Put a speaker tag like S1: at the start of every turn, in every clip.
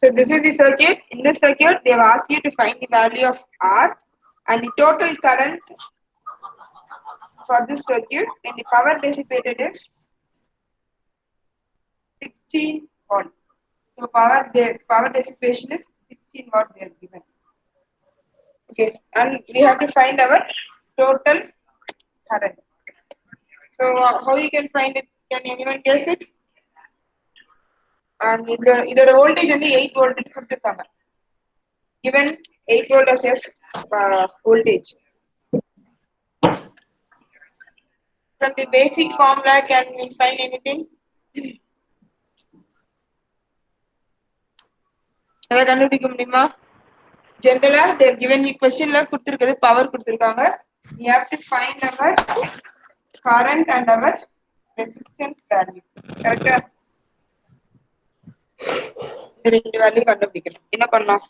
S1: So this is the circuit. In this circuit, they have asked you to find the value of R and the total current for this circuit, and the power dissipated is 16 watt. So power dissipation is 16 watt they are given. Okay, and we have to find our total current. So how you can find it? Can anyone guess it? And இதோட voltage வந்து 8 volt கொடுத்திருக்காங்க. Given 8 volt as voltage. From the basic formula, can we find anything? அதை கண்டுபிடிக்க முடியுமா? Generally, they have given you questionல கொடுத்திருக்கிறது power கொடுத்திருக்காங்க. You have to find our current and our resistance value. Correct? இந்த ரெண்டு value கண்டுபிடிக்கணும். என்ன பண்ணலாம்?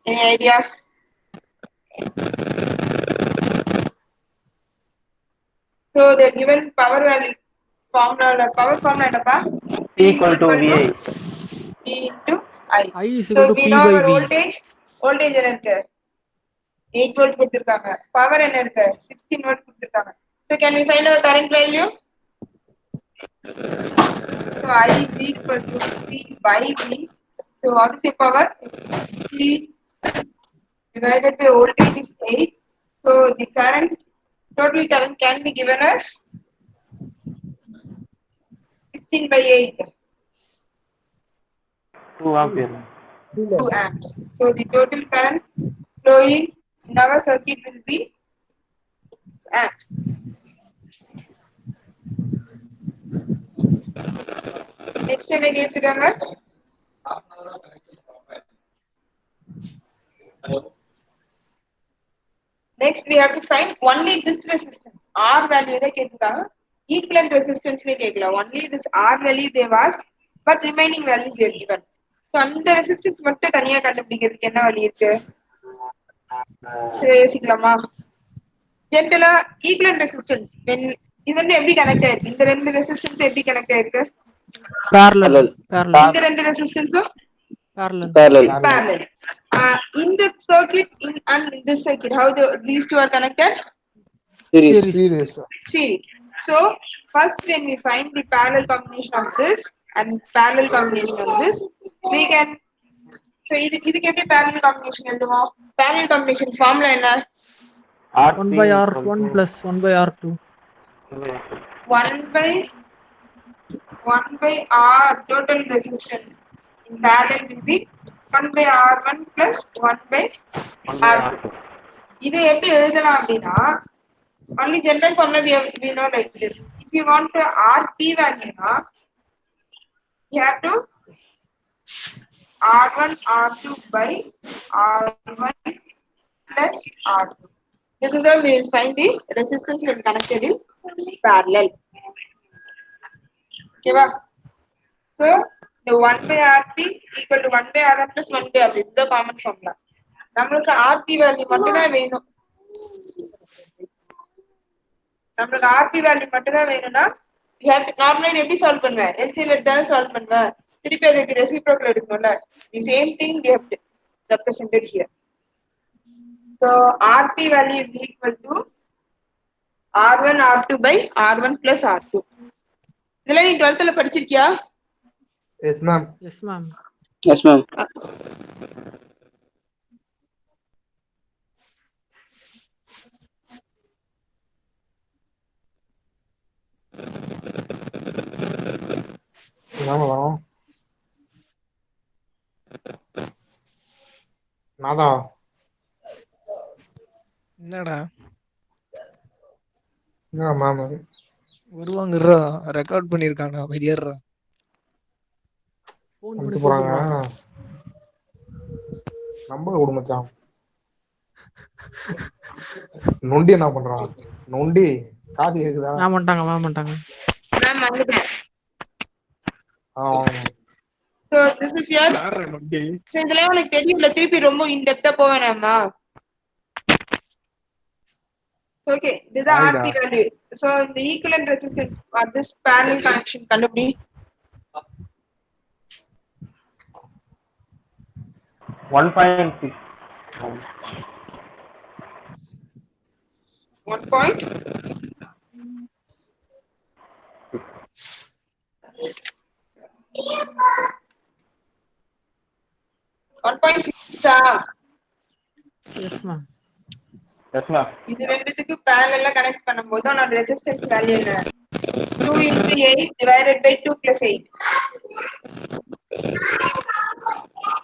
S1: Any idea? So they are given power value formula. Power formula என்னப்பா?
S2: P equal to VI.
S1: P into I.
S3: I is
S1: So
S3: equal to
S1: we
S3: P
S1: know
S3: by
S1: our
S3: V.
S1: voltage. Voltage என்ன இருக்கு? 8 volt கொடுத்திருக்காங்க. Power என்ன இருக்கு? 16 volt கொடுத்திருக்காங்க. So can we find our current value? So I is equal to P by V. So what is the power? It's 16 divided by voltage is 8. So the current, total current can be given as 16 by 8.
S2: 2 ampere.
S1: 2 amps. So the total current flowing in our circuit will be amps. Next என்ன கேட்டிருக்காங்க? Next we have to find only this resistance. R value தான் கேட்டிருக்காங்க. Equivalent resistance ல கேட்கல. Only this R value they have asked, but remaining values they have given. So அந்த resistance மட்டும் தனியா கண்டுபிடிக்கிறதுக்கு என்ன வழி இருக்கு? யோசிக்கலாமா? ஜென்ரலா ஈக்குவலன்ட் ரெசிஸ்டன்ஸ் இது வந்து எப்படி கனெக்ட் ஆயிருக்கு? இந்த ரெண்டு ரெசிஸ்டன்ஸ் எப்படி கனெக்ட் ஆயிருக்கு?
S3: Parallel.
S1: இந்த ரெண்டு ரெசிஸ்டன்ஸும்
S4: Parallel.
S1: in the circuit and in this circuit, how these two are connected?
S4: Series.
S1: Series. So first when we find the parallel combination of this and parallel combination of this, we can, so இதுக்கு எப்படி parallel combination எழுதுவோம்? Parallel combination formula என்ன?
S3: 1 by R1 plus 1 by R2.
S1: 1 by R total resistance in parallel will be 1 by R1 plus 1 by R2. இதை எப்படி எழுதலாம் அப்படின்னா, only general formula we know like this. If you want to RP value na, you have to R1 R2 by R1 plus R2. This is how we will find the resistance when connected in parallel. Okay ba? So the 1 by RP equal to 1 by R1 plus 1 by R2. This is the common formula. நம்மளுக்கு RP value மட்டும் தான் வேணும். நம்மளுக்கு RP value மட்டும் தான் வேணும்னா you have to normally எப்படி solve பண்ணுவேன்? LCM எடுத்தாலும் சால்வ் பண்ணுவேன். திருப்பி அதுக்கு reciprocal எடுக்கணும்ல. The same thing we have represented here. So RP value is equal to R1 R2 by R1 plus R2. இதெல்லாம் நீ 12th ல படிச்சிருக்கியா?
S4: Yes ma'am.
S5: Yes ma'am.
S4: வரோம் நாதா
S6: என்னடா
S4: என்ன மேம்
S6: வருவாங்கறா ரெக்கார்ட் பண்ணிருக்காங்க அமைதியாறா
S3: ஃபோன்
S4: வந்து
S3: பண்ணி
S4: போறாங்க
S3: கூப்பிடுறாங்க.
S4: நம்பர் கொடு மச்சான் நொண்டி என்ன பண்றான் நொண்டி காது கேக்குதா
S3: மாட்டாங்க
S1: மேம் வந்துட்டேன்.
S4: ஆ
S1: So this is your so இதெல்லாம் உனக்கு தெரியும்ல திருப்பி ரொம்ப in depth ah போவேனாமா? Okay, this is RP value. So the equivalent resistance for this parallel connection கண்டுபிடி.
S2: 1.6.
S1: 1.6
S3: எஸ் மேம்.
S2: Yes, ma'am.
S1: இது ரெண்டுத்துக்கு parallel கனெக்ட் பண்ணும்போது அதோட ரெசிஸ்டன்ஸ் வேல்யூ என்ன? 2 into 8 divided by 2 plus 8.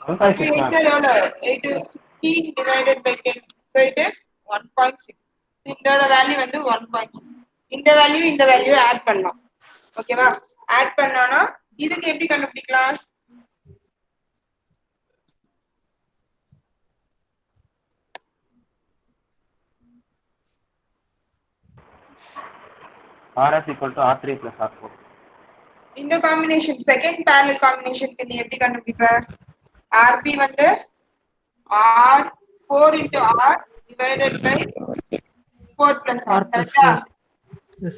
S2: 1.6,
S1: 2
S2: ma'am.
S1: 8 is 16 divided by 10. So it is 1.6. இதோட value வந்து 1.6. இந்த value add பண்ணலாம். ஓகேவா? ஆட் பண்ணானா இதுக்கு எப்படி கண்டுபிடிக்கலாம்?
S2: RS equal to R3 plus R4.
S1: இந்த காம்பினேஷன் செகண்ட் parallel காம்பினேஷனுக்கு நீ எப்படி கண்டுபிடிப்ப? RP வந்து R4 into R divided by 4 plus R.
S3: R plus
S1: Correct?
S3: 4. Yes.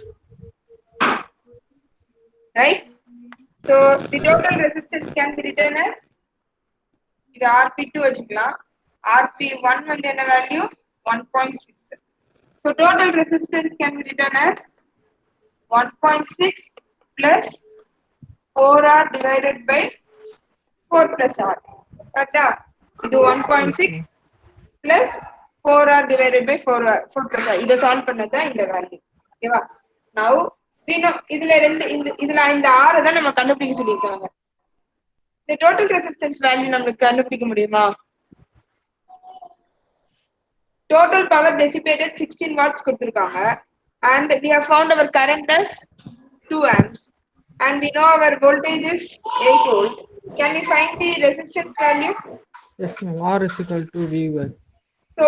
S1: Right? So the total resistance can be written as இது RP2 வச்சுக்கலாம். RP1 வந்து என்ன value? 1.6. So total resistance can be written as 1.6 plus 4R divided by 4 plus R. Correct? இது 1.6 plus 4R divided by 4 plus R. இதை solve பண்ணதா இந்த value. ஓகேவா? Now we know இதுல இந்த R தான் நம்ம கண்டுபிடிக்க சொல்லிருக்காங்க. இந்த டோட்டல் ரெசிஸ்டன்ஸ் வேல்யூ நமக்கு கண்டுபிடிக்க முடியுமா? Total power dissipated 16 watts கொடுத்திருக்காங்க and we have found our current as 2 amps and we know our voltage is 8 volt. Can we find the resistance value?
S3: Yes ma'am. R is equal to V by.
S1: So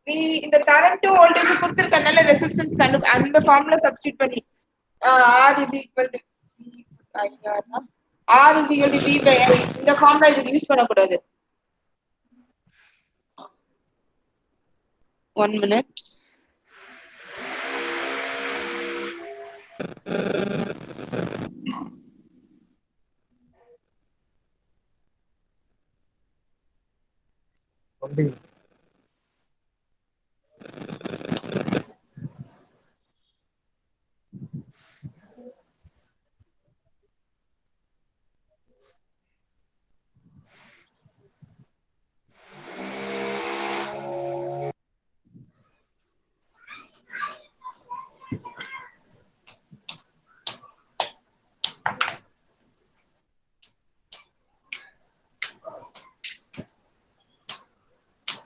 S1: we இந்த current to voltage கொடுத்திருக்கனால resistance அந்த formula substitute பண்ணி R is equal to R is equal to V by I இந்த formula இதுக்கு use பண்ணக்கூடாது. 1 minute.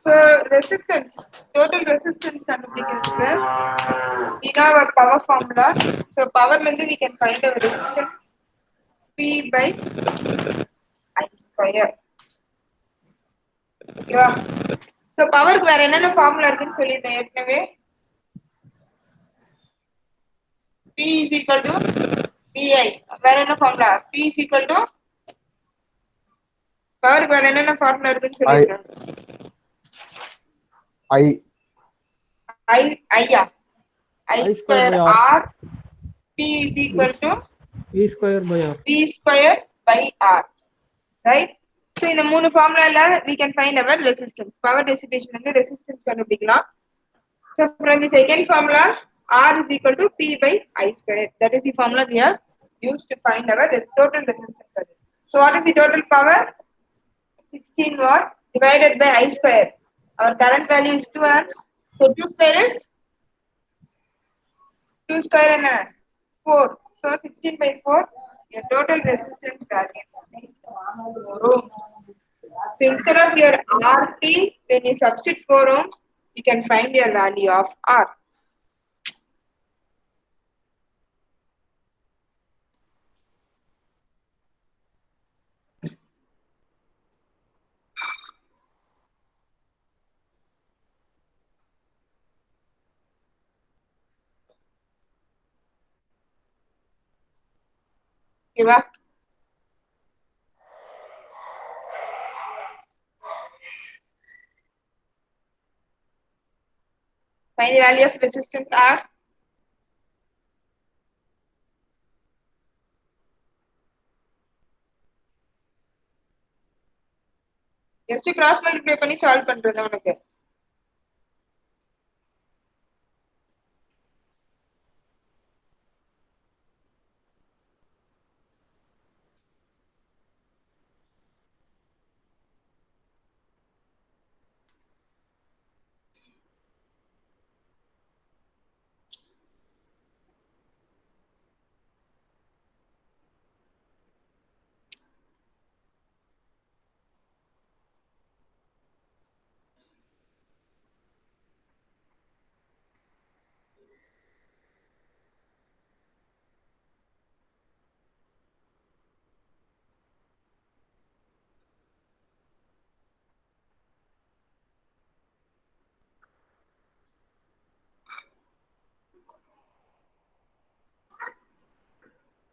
S1: So resistance, total resistance கண்டுபிடிக்கிறதுக்கு we know our power formula. So power வந்து we can find our resistance P by I square. ஓகேவா? So பவருக்கு வேற என்னென்ன formula இருக்குன்னு சொல்லிட்டேன் ஏற்கனவே. P is equal to VI. வேற என்ன formula? P is equal to பவருக்கு வேற என்னென்ன ஃபார்முலா இருக்குன்னு சொல்லிட்டேன். I square R. P is equal to
S3: V square by R.
S1: V square by R. Right? So இந்த மூணு ஃபார்முலால we can find our resistance. Power dissipation வந்து resistance கண்டுபிடிக்கலாம். So from the second formula R is equal to P by I square. That is the formula we have used to find our total resistance. So what is the total power? 16 watts divided by I square. Our current value is 2 amps. So 2 square is 2 square and 4. So 16 by 4. Your total resistance value. So instead of your RT, when you substitute 4 ohms, you can find your value of R. Okay, find the value of resistance R. Just cross multiply பண்ணி solve பண்றது உனக்கு.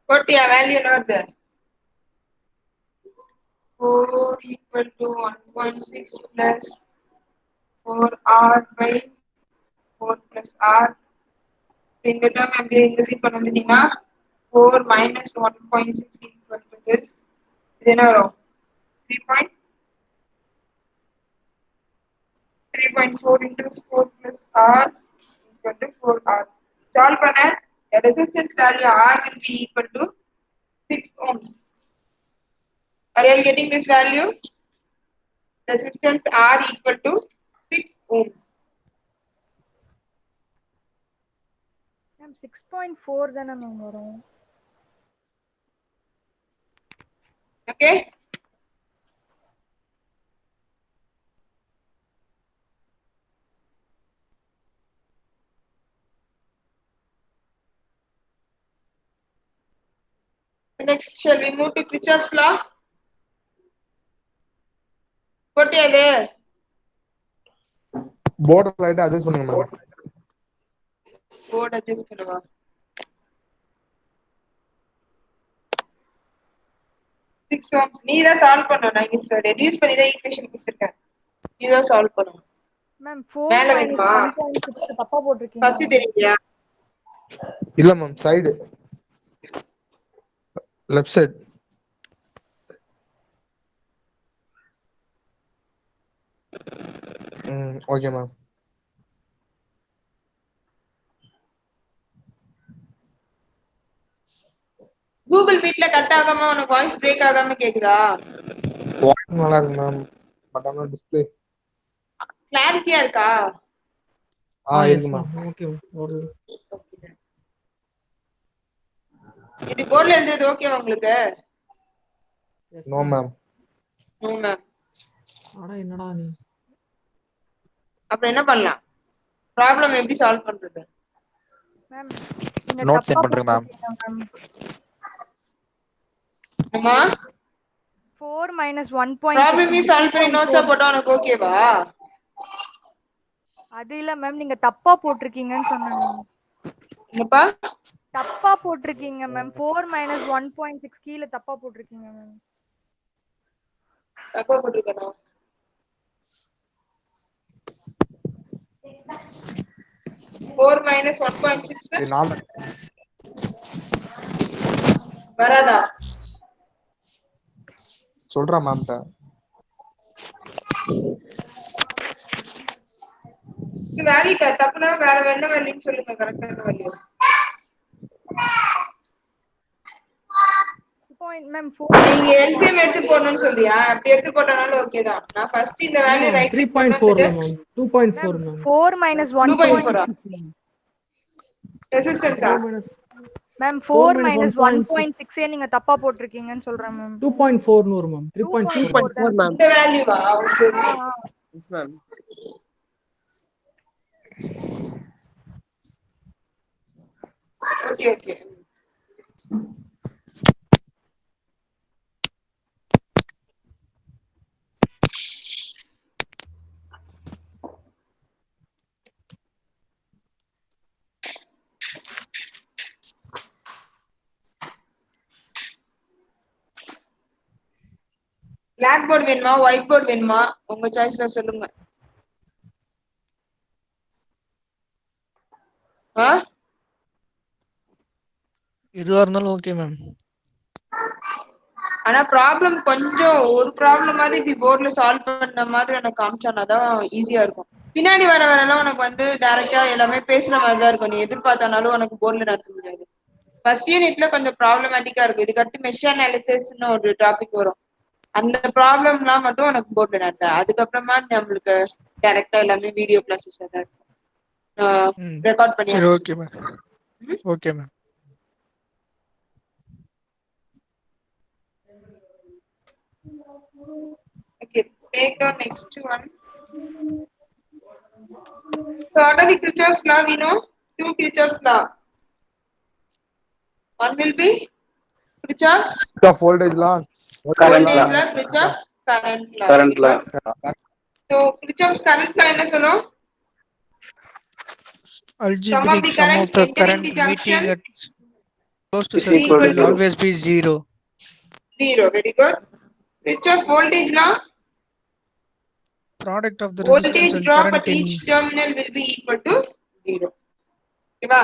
S1: போட்டியா value என்ன வருது? 4 equal to 1.6 plus 4r by 4 plus r. இந்த term அப்படியே increase பண்ண வந்தீங்கன்னா 4 minus 1.6 equal to this. இது என்ன வரும்? 3.4 into 4 plus r equal to 4r. Solve பண்ண the resistance value r will be equal to 6 ohms. Are you getting this value? Resistance R equal to 6 ohms.
S7: Ma'am 6.4 தானே ma'am வரும்.
S1: Okay. Next, shall we move to Kirchhoff's law? What are they?
S4: border லைட்டா adjust பண்ணுங்க ma'am.
S1: Board adjust பண்ணுவா. Six ohms. நீ தான் solve பண்ணணும். நான் reduce பண்ணி தான் ஈக்குவேஷன் கொடுத்துருக்கேன். நீ தான் சால்வ் பண்ணணும்.
S7: மேம் 4
S1: மேல
S7: minus
S1: வேணுமா?
S7: 1.6 தப்பா போட்டுருக்கீங்க.
S1: ஃபர்ஸ்ட் தெரியலையா?
S4: இல்ல ma'am side left side. Okay ma'am.
S1: Google மீட்ல கட் ஆகாம உனக்கு வாய்ஸ் பிரேக் ஆகாம கேக்குதா?
S4: வாய்ஸ் நல்லா இருக்கு மேம். பட் ஆனா டிஸ்ப்ளே
S1: கிளாரிட்டியா இருக்கா?
S4: இருக்கு மேம்.
S3: ஓகே ஒரு
S1: இப்படி போர்ட்ல எழுதுறது ஓகேவா உங்களுக்கு?
S4: No ma'am.
S1: No ma'am.
S3: அட என்னடா நீ
S1: அப்புறம் என்ன பண்ணலாம்? ப்ராப்ளம் எப்படி சால்வ் பண்றது?
S7: மேம் நீங்க
S8: நோட்
S7: தப்பா
S8: சென்ட் பண்றேன் மேம்.
S7: போட்டுருக்கீங்க மேம்.
S1: அம்மா
S7: 4 minus 1.6
S1: ப்ராப்ளமே சால்வ் பண்ணி நோட்ஸா போட்டா உனக்கு ஓகேவா?
S7: அது இல்ல மேம், நீங்க தப்பா போட்டிருக்கீங்கன்னு சொன்னேன் மேம்.
S1: என்னப்பா?
S7: தப்பா போட்டிருக்கீங்க மேம். 4 minus 1.6 கீழ தப்பா போட்டிருக்கீங்க மேம்.
S1: தப்பா போட்டுருக்கணும். ஃபோர் மைனஸ் 1.6 வராதா?
S4: சொல்றேன் மேம்.
S1: இது வேல்யூ தப்புனா வேற என்ன வேல்யூன்னு சொல்லுங்க. கரெக்டான வேல்யூ
S7: மேம்
S1: நீங்க எல்சிஎம் எடுத்து போடணும்னு சொல்றியா? அப்படி எடுத்து போட்டனாலும் ஓகே தான். நான் ஃபர்ஸ்ட் இந்த value right click
S3: 3.4 ma'am. 2.4 ma'am.
S7: 4 minus 1.6
S1: ரெசிஸ்டன்ஸா?
S7: மேம் 4 minus 1.6 நீங்க தப்பா போட்டிருக்கீங்கன்னு சொல்றேன் மேம்.
S3: 2.4 வரும் மேம். 3.4
S9: மேம்.
S1: இந்த வேல்யூவா? Okay
S9: yes ma'am.
S1: Okay okay. Blackboard வேணுமா ஒயிட் போர்டு வேணுமா? உங்க சாய்ஸ்ல சொல்லுங்க.
S6: எதுவா இருந்தாலும் ஓகே மேம்.
S1: ஆனா ப்ராப்ளம் கொஞ்சம் ஒரு ப்ராப்ளமாவது இப்படி போர்ட்ல சால்வ் பண்ண மாதிரி எனக்கு காமிச்சானாதான் ஈஸியா இருக்கும். பின்னாடி வரலாம் உனக்கு வந்து டைரக்டா எல்லாமே பேசுற மாதிரி தான் இருக்கும். நீ எதிர்பார்த்தானாலும் உனக்கு போர்ட்ல நடத்த முடியாது. ஃபர்ஸ்ட் யூனிட்ல கொஞ்சம் ப்ராப்ளமேட்டிக்கா இருக்கும். இதுக்கடுத்து மெஷ் அனாலிசிஸ்னு ஒரு டாபிக் வரும். அந்த ப்ராப்ளம்லாம் மட்டும் உனக்கு போர்ட்ல நடத்துறேன். அதுக்கப்புறமா நம்மளுக்கு டைரக்டா எல்லாமே வீடியோ கிளாஸஸ் தான் இருக்கும். ரெக்கார்ட் பண்ணி
S6: சரி okay ma'am. Okay ma'am.
S1: Okay, take the next one. So what are the Kirchhoff's law? We know two Kirchhoff's law. One will be Kirchhoff's
S4: voltage law,
S5: Current law.
S1: Kirchhoff's current law.
S5: Current law.
S1: So Kirchhoff's current law என்ன சொல்லும்?
S6: Algebraic sum of the current meeting at close to
S5: is
S6: circuit
S5: equal
S6: will
S5: to
S6: always be 0.
S1: 0. Very good. Kirchhoff's voltage law.
S6: Product of the resistance
S1: Voltage
S6: and
S1: drop
S6: current
S1: at
S6: in
S1: each terminal will be equal to 0. ஓகேவா?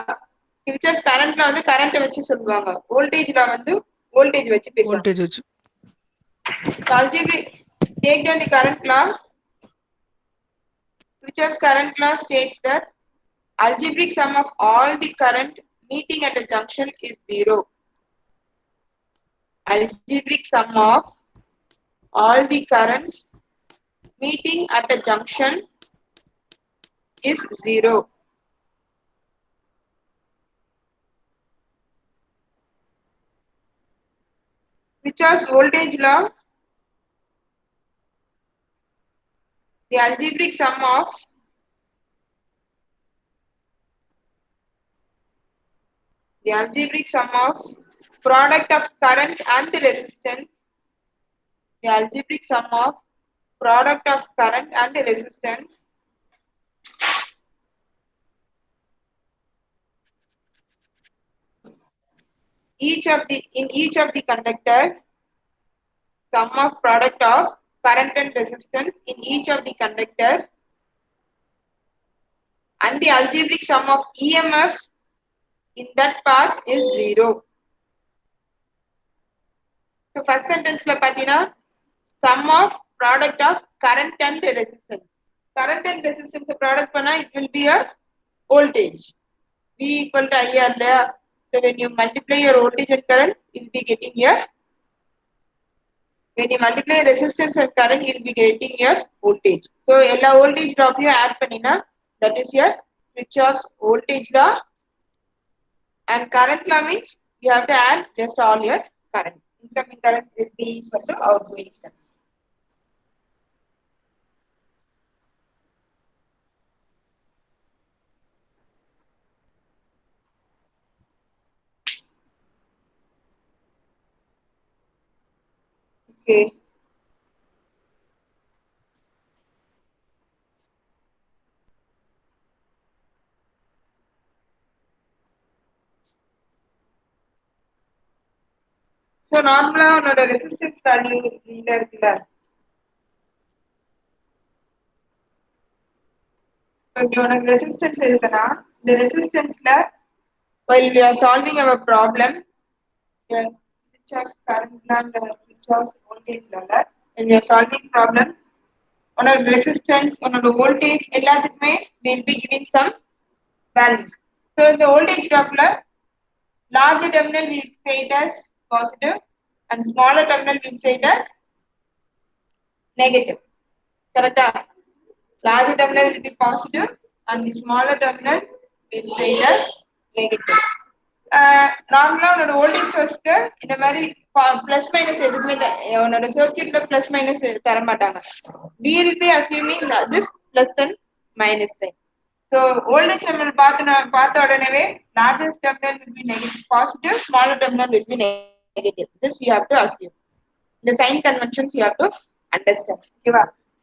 S1: Kirchhoff's current law வந்து current வச்சு சொல்லுவாங்க. Voltage law வந்து voltage வச்சு பேசுவாங்க.
S6: voltage which
S1: Algebraic, take down the current law. Kirchhoff's current law states that algebraic sum of all the current meeting at a junction is 0. Algebraic sum of all the currents meeting at a junction is 0. Kirchhoff's voltage law. The algebraic sum of product of current and resistance. The algebraic sum of product of current and resistance in each of the conductor, sum of product of current and resistance in each of the conductor, and the algebraic sum of EMF in that path is 0. So first sentence la pathina sum of product of current and resistance. Current and resistance product panna it will be a voltage. V equal to IR there. So when you multiply your voltage and current, you'll be getting your. When you multiply resistance and current, you'll be getting your voltage. So ella voltage drop you add panina, that is your Kirchhoff's voltage law. And current law means you have to add just all your current. Incoming current will be equal to outgoing current. Okay. So normally உன்னோட resistance value இல்ல இருக்குல்ல. இப்போ உனக்கு resistance இருக்குன்னா இந்த resistanceல while we are solving our problem, Kirchhoff's current law and Kirchhoff's voltage law, when we are solving problem, உன்னோட resistance, உன்னோட voltage எல்லாத்துக்குமே we'll be giving some values. So the voltage dropல larger terminal we say it as positive and smaller terminal we say it as negative. Correct? Larger terminal will be positive and the smaller terminal will say it as negative. Normally உன்னோட voltage source இந்த மாதிரி plus minus எதுக்குமே உன்னோட circuitல plus minus தர மாட்டாங்க. We will be assuming this plus and minus sign. So voltage terminal பார்த்த உடனேவே largest terminal will be negative positive, smaller terminal will be negative. This you have to assume. The sign conventions you have to understand. Okay,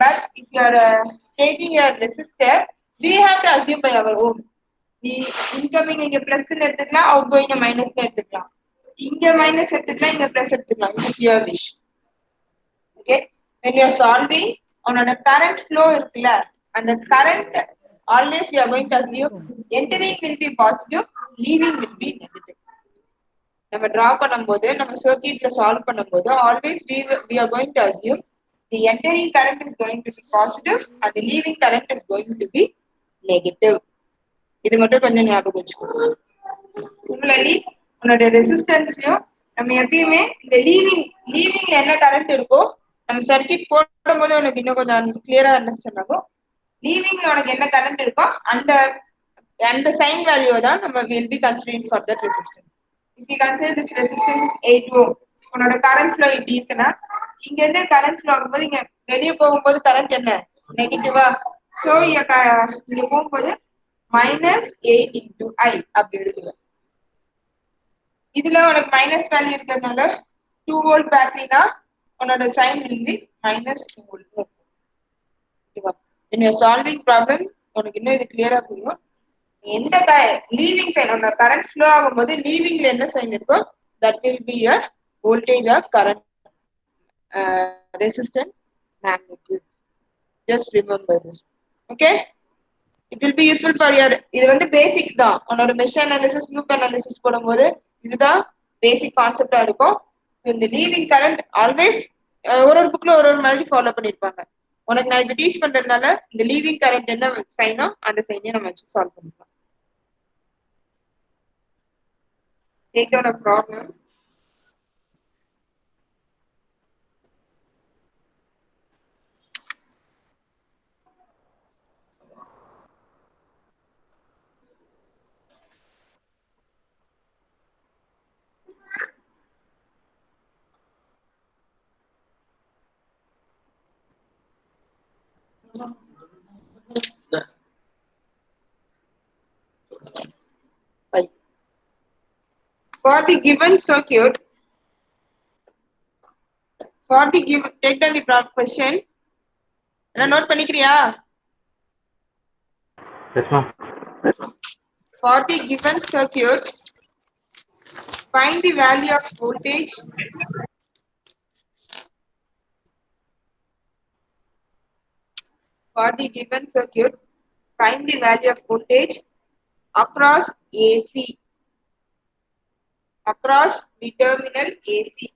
S1: but if you are taking your resistor, we have to assume by our own. The incoming இங்க plus ன்னு எடுத்துக்கலாம், outgoing minus ன்னு எடுத்துக்கலாம். இங்க minus எடுத்துக்கலாம், இங்க plus எடுத்துக்கலாம். It is your wish. Okay, when you are solving உன்னோட current flow இருக்குல்ல, and the current always we are going to assume entering will be positive, leaving will be negative. நம்ம draw பண்ணும்போது நம்ம சர்க்யூட்ல solve பண்ணும்போது always we are going to assume the entering current is going to be positive and the leaving current is going to be negative. இது மட்டும் கொஞ்சம் ஞாபகம் வச்சுக்கோங்க. Similarly உன்னோட ரெசிஸ்டன்ஸ்லயும் நம்ம எப்பயுமே இந்த லீவிங்ல என்ன கரண்ட் இருக்கோ நம்ம சர்க்யூட் போடும் போது உனக்கு இன்னும் கொஞ்சம் கிளியரா அண்டர்ஸ்டாண்ட் ஆகும். லீவிங்ல உனக்கு என்ன கரண்ட் இருக்கோ அந்த சைன் வேல்யூ தான் நம்ம will be considering for that resistance. If you consider this resistance is 8 ohm, உன்னோட கரண்ட் ஃப்ளோ இப்படி இருக்குன்னா இங்க இருந்து கரண்ட் ஃப்ளோ ஆகும்போது இங்க வெளியே போகும்போது கரண்ட் என்ன நெகட்டிவா, ஸோ இங்க போகும்போது -8 into I அப்படி எழுதுவேன். இதுல உனக்கு மைனஸ் வேல்யூ இருக்கிறதுனால 2 வோல்ட் பேட்டரினா உன்னோட சைன் will be -2 volt. ஓகேவா? when you are solving problem உனக்கு இன்னும் இது கிளியரா புரியும். எந்த லீவிங் சைன் உன்னோட கரண்ட் ஃப்ளோ ஆகும்போது லீவிங்ல என்ன சைன் இருக்கோ that will be your voltage or current resistance magnitude. Just remember this. Okay? It will be useful for your இது வந்து பேசிக்ஸ் தான். உன்னோட மெஷ் அனாலிசிஸ் லூப் அனாலிசிஸ் போடும்போது இதுதான் பேசிக் கான்செப்டா இருக்கும். இந்த லீவிங் கரண்ட் ஆல்வேஸ் ஒரு புக்ல ஒரு மாதிரி ஃபாலோ பண்ணிருப்பாங்க. உனக்கு நான் இப்ப டீச் பண்றதுனால இந்த லீவிங் கரண்ட் என்ன சைனோ அந்த சைனையும் நம்ம வச்சு சால்வ் பண்ணிக்கலாம். Take down a problem. For the given circuit, take down the question. Note பண்ணிக்கிறியா?
S2: Yes, ma'am.
S1: For the given circuit, find the value of voltage for the given circuit. Find the value of voltage across AC, across the terminal AC.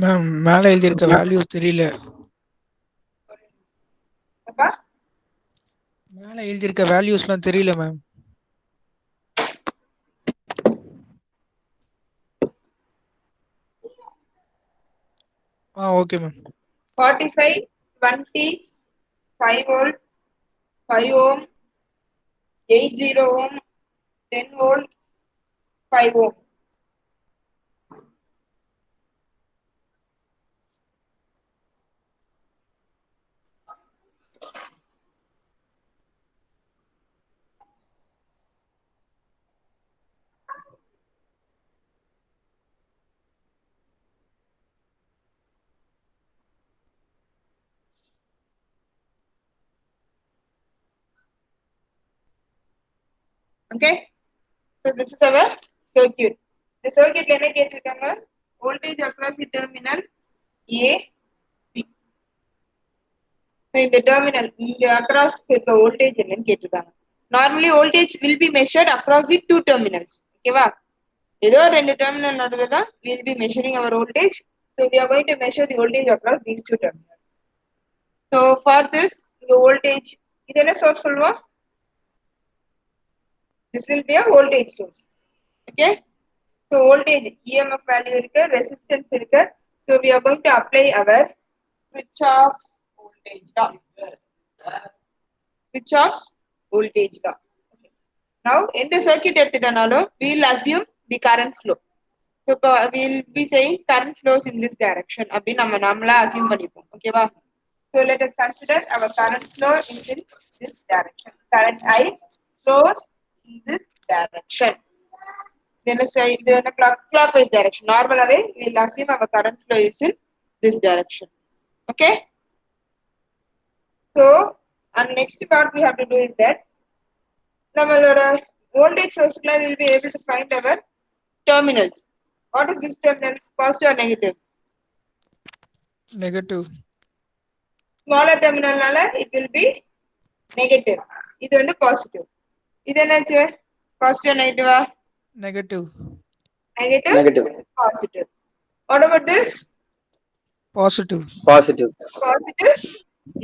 S6: Ma'am மேலே எழுதியிருக்க value தெரியல.
S1: அப்பா
S6: மேலே எழுதியிருக்க வேல்யூஸ்லாம் தெரியல ma'am. Okay ma'am.
S1: 45, 20, 5 volt, 5 ohm, 80 ohm, 10 volt, 5 ohm. Okay, so this is our circuit. The circuit என்ன கேட்டிருக்காங்க? Voltage across the terminal A, B. So in the terminal இங்க across இருக்க voltage என்னன்னு கேட்டிருக்காங்க. Normally voltage will be measured across the two terminals. ஓகேவா? ஏதோ ரெண்டு terminal நடுவுல தான் we will be measuring our voltage. So we are going to measure the voltage across these two terminals. So for this the voltage இது என்ன source சொல்லுவோம்? This will be a voltage source. Okay, so voltage EMF value irukku, resistance irukku. So we are going to apply our Kirchhoff's voltage law. Kirchhoff's voltage law. Okay. Now, in the circuit எடுத்துட்டனாலும் we will assume the current flow. So we will be saying current flows in this direction. அப்படி நம்ம நாமளா assume பண்ணிப்போம். ஓகேவா? So let us consider our current flow is in this direction. Current I flows in this direction. Then say the clockwise direction. Normally, we will assume our current flow is in this direction. Okay. So, and next part we have to do is that நம்மளோட voltage source we will be able to find our terminals. What is this terminal? Positive or negative?
S6: Negative.
S1: Smaller terminal nala it will be negative. இது வந்து positive. இது என்னாச்சு? Positive negative ah?
S6: Negative.
S1: Negative?
S5: Negative.
S1: Positive. What about this?
S6: Positive.
S5: Positive.
S1: Positive?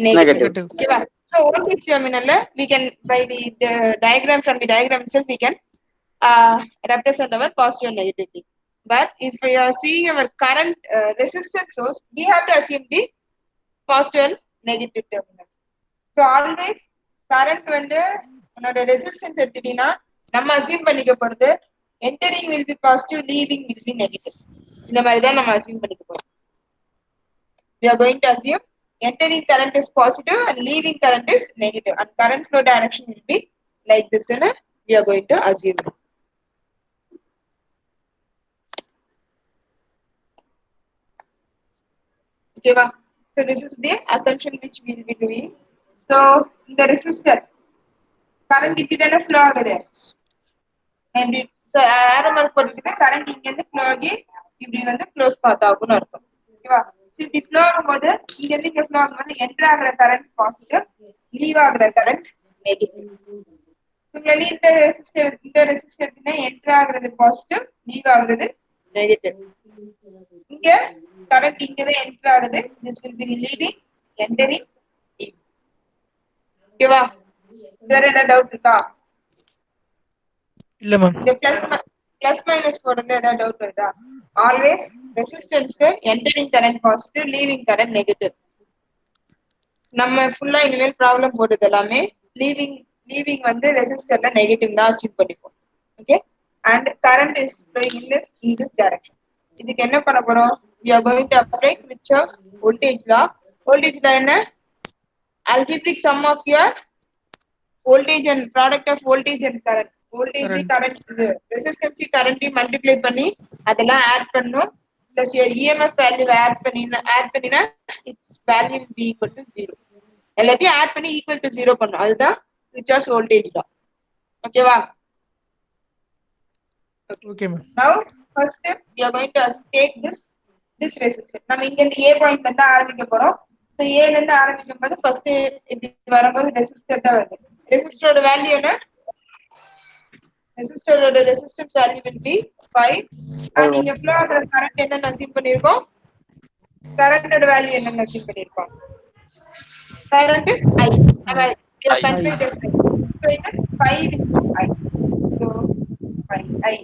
S1: Negative.
S6: Negative.
S1: Okay, ba? So voltage terminal we can by the diagram from the diagram itself we can represent our positive and negative thing. But if we are seeing our current resistance source, we have to assume the positive and negative terminals. So always current வந்து உன்னோட resistance எடுத்துட்டீங்கன்னா நம்ம assume பண்ணிக்க போறது entering will be positive, leaving will be negative. இந்த மாதிரி தான் நம்ம assume பண்ணிக்க போறோம். We are going to assume entering current is positive and leaving current is negative, and current flow direction will be like this. And we are going to assume. Okay, wow. So this is the assumption which we will be doing. So the resistor current இப்படி தானே flow ஆகுது. இப்படி so arrow mark போட்டுட்டு current இங்க இருந்து flow ஆகி இப்படி வந்து close path ஆகும்னு அர்த்தம். ஓகேவா? So இப்படி flow ஆகும்போது இங்க இருந்து இங்க flow ஆகும்போது enter ஆகுற current positive, leave ஆகுற current negative. Similarly இந்த resistor enter ஆகுறது positive, leave ஆகுறது negative. இங்க current இங்க தான் enter ஆகுது. This will be leaving, entering, leaving. ஓகேவா? வேற ஏதாவது டவுட் இருக்கா?
S6: இல்ல மேம்.
S1: இந்த plus minus போடுறது ஏதாவது டவுட் வருதா? Always resistance க்கு entering current positive, leaving current negative. நம்ம ஃபுல்லா இனிமேல் ப்ராப்ளம் போடுறது எல்லாமே leaving வந்து ரெசிஸ்டர்ல நெகட்டிவ் தான் அஸ்யூம் பண்ணிப்போம். Okay, and current is flowing in this direction. இதுக்கு என்ன பண்ண போறோம்? We are going to apply Kirchhoff's voltage law. Voltage law என்ன? Algebraic sum of your voltage and product of voltage and current. Voltage current resistance current multiply பண்ணி அதெல்லாம் add பண்ணனும். Plus your EMF value add பண்ணினா its value will be equal to 0. எல்லாத்தையும் add பண்ணி equal to 0 பண்ணனும். அதுதான் Kirchhoff's voltage law. ஓகேவா?
S6: Okay ma'am.
S1: Now first step we are going to take this resistor. நம்ம இங்க இருந்து A பாயிண்ட்ல இருந்து ஆரம்பிக்க போறோம். So A ல இருந்து ஆரம்பிக்கும்போது ஃபர்ஸ்ட் இப்படி வரும்போது ரெசிஸ்டர் தான் வருது. ரெசிஸ்டரோட வேல்யூ என்ன? ரெசிஸ்டரோட resistance value will be 5. and இங்க ஃப்ளோ ஆகுற கரண்ட் என்னன்னு அஸ்யூம் பண்ணிருக்கோம்? கரண்டோட வேல்யூ என்னன்னு அஸ்யூம் பண்ணிருக்கோம்? Current is I. நம்ம consider so it is 5 into I. So 5I.